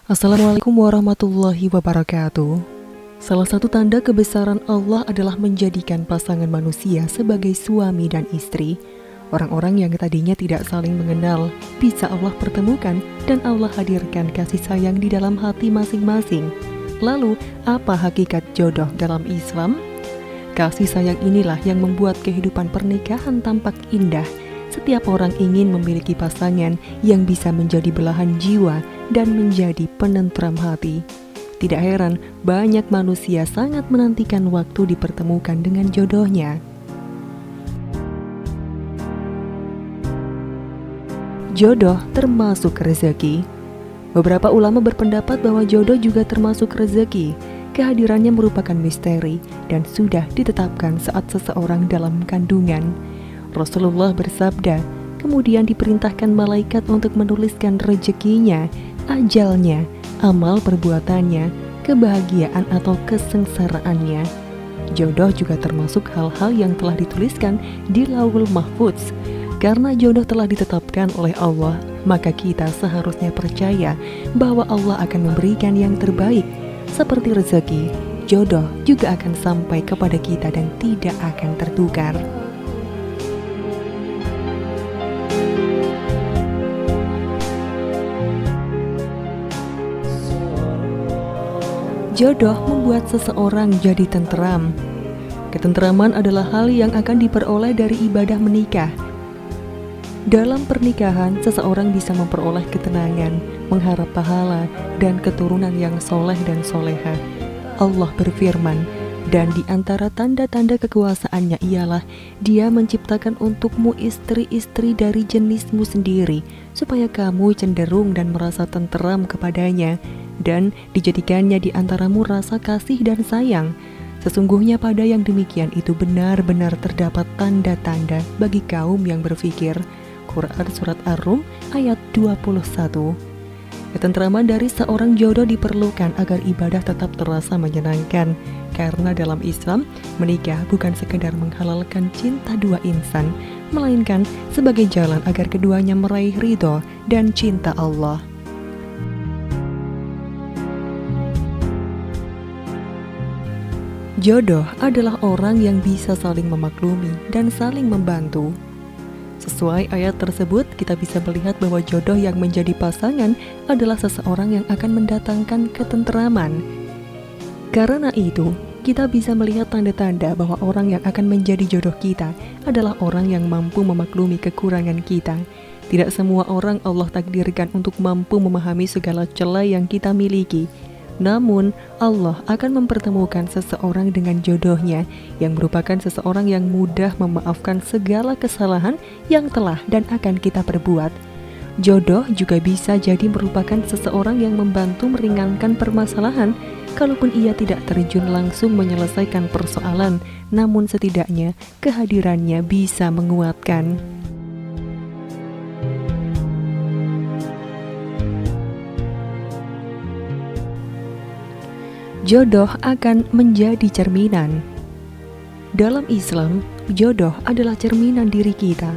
Assalamualaikum warahmatullahi wabarakatuh. Salah satu tanda kebesaran Allah adalah menjadikan pasangan manusia sebagai suami dan istri. Orang-orang yang tadinya tidak saling mengenal bisa Allah pertemukan dan Allah hadirkan kasih sayang di dalam hati masing-masing. Lalu, apa hakikat jodoh dalam Islam? Kasih sayang inilah yang membuat kehidupan pernikahan tampak indah. Setiap orang ingin memiliki pasangan yang bisa menjadi belahan jiwa dan menjadi penentram hati. Tidak heran, banyak manusia sangat menantikan waktu dipertemukan dengan jodohnya. Jodoh termasuk rezeki. Beberapa ulama berpendapat bahwa jodoh juga termasuk rezeki. Kehadirannya merupakan misteri dan sudah ditetapkan saat seseorang dalam kandungan. Rasulullah bersabda, kemudian diperintahkan malaikat untuk menuliskan rezekinya, ajalnya, amal perbuatannya, kebahagiaan atau kesengsaraannya. Jodoh juga termasuk hal-hal yang telah dituliskan di Lauhul Mahfudz. Karena jodoh telah ditetapkan oleh Allah, maka kita seharusnya percaya bahwa Allah akan memberikan yang terbaik. Seperti rezeki, jodoh juga akan sampai kepada kita dan tidak akan tertukar. Jodoh membuat seseorang jadi tenteram. Ketentraman adalah hal yang akan diperoleh dari ibadah menikah. Dalam pernikahan, seseorang bisa memperoleh ketenangan, mengharap pahala, dan keturunan yang soleh dan soleha. Allah berfirman, dan di antara tanda-tanda kekuasaannya ialah Dia menciptakan untukmu istri-istri dari jenismu sendiri, supaya kamu cenderung dan merasa tenteram kepadanya, dan dijadikannya di antaramu rasa kasih dan sayang. Sesungguhnya pada yang demikian itu benar-benar terdapat tanda-tanda bagi kaum yang berfikir. Quran Surat Ar-Rum ayat 21. Ketentraman dari seorang jodoh diperlukan agar ibadah tetap terasa menyenangkan. Karena dalam Islam, menikah bukan sekedar menghalalkan cinta dua insan, melainkan sebagai jalan agar keduanya meraih ridho dan cinta Allah. Jodoh adalah orang yang bisa saling memaklumi dan saling membantu. Sesuai ayat tersebut, kita bisa melihat bahwa jodoh yang menjadi pasangan adalah seseorang yang akan mendatangkan ketenteraman. Karena itu, kita bisa melihat tanda-tanda bahwa orang yang akan menjadi jodoh kita adalah orang yang mampu memaklumi kekurangan kita. Tidak semua orang Allah takdirkan untuk mampu memahami segala celah yang kita miliki. Namun, Allah akan mempertemukan seseorang dengan jodohnya yang merupakan seseorang yang mudah memaafkan segala kesalahan yang telah dan akan kita perbuat. Jodoh juga bisa jadi merupakan seseorang yang membantu meringankan permasalahan, kalaupun ia tidak terjun langsung menyelesaikan persoalan, namun setidaknya kehadirannya bisa menguatkan. Jodoh akan menjadi cerminan. Dalam Islam, jodoh adalah cerminan diri kita.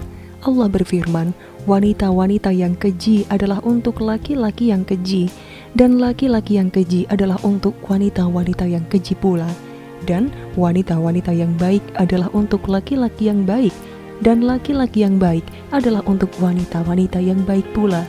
Allah berfirman, wanita-wanita yang keji adalah untuk laki-laki yang keji, dan laki-laki yang keji adalah untuk wanita-wanita yang keji pula. Dan wanita-wanita yang baik adalah untuk laki-laki yang baik, dan laki-laki yang baik adalah untuk wanita-wanita yang baik pula.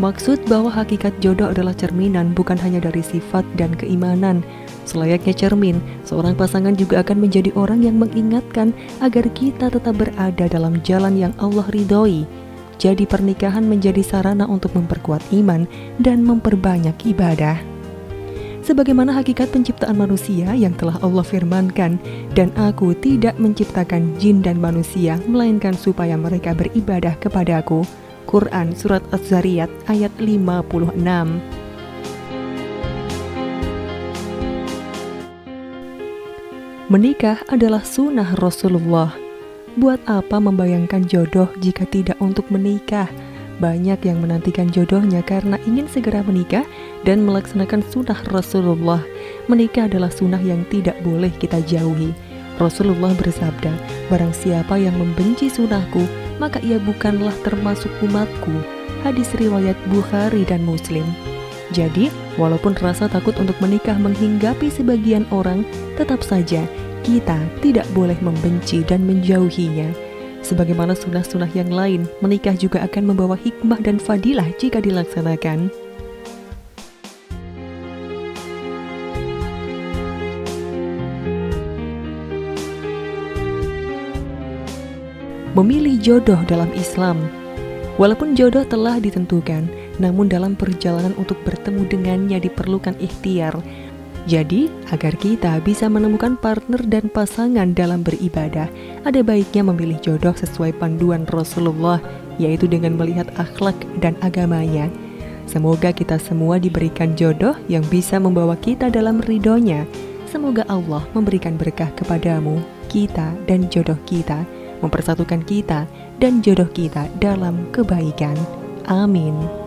Maksud bahwa hakikat jodoh adalah cerminan bukan hanya dari sifat dan keimanan. Selayaknya cermin, seorang pasangan juga akan menjadi orang yang mengingatkan agar kita tetap berada dalam jalan yang Allah ridhoi. Jadi pernikahan menjadi sarana untuk memperkuat iman dan memperbanyak ibadah. Sebagaimana hakikat penciptaan manusia yang telah Allah firmankan, dan aku tidak menciptakan jin dan manusia, melainkan supaya mereka beribadah kepadaku. Quran Surat Az-Zariyat ayat 56. Menikah adalah sunnah Rasulullah. Buat apa membayangkan jodoh jika tidak untuk menikah? Banyak yang menantikan jodohnya karena ingin segera menikah dan melaksanakan sunnah Rasulullah. Menikah adalah sunnah yang tidak boleh kita jauhi. Rasulullah bersabda, barang siapa yang membenci sunnahku, maka ia bukanlah termasuk umatku. hadis riwayat Bukhari dan Muslim. Jadi, walaupun rasa takut untuk menikah menghinggapi sebagian orang, tetap saja kita tidak boleh membenci dan menjauhinya. Sebagaimana sunnah-sunnah yang lain, menikah juga akan membawa hikmah dan fadilah jika dilaksanakan. Memilih jodoh dalam Islam. Walaupun jodoh telah ditentukan, namun dalam perjalanan untuk bertemu dengannya diperlukan ikhtiar. Jadi, agar kita bisa menemukan partner dan pasangan dalam beribadah, ada baiknya memilih jodoh sesuai panduan Rasulullah, yaitu dengan melihat akhlak dan agamanya. Semoga kita semua diberikan jodoh yang bisa membawa kita dalam ridhonya. Semoga Allah memberikan berkah kepadamu, kita, dan jodoh kita, mempersatukan kita dan jodoh kita dalam kebaikan. Amin.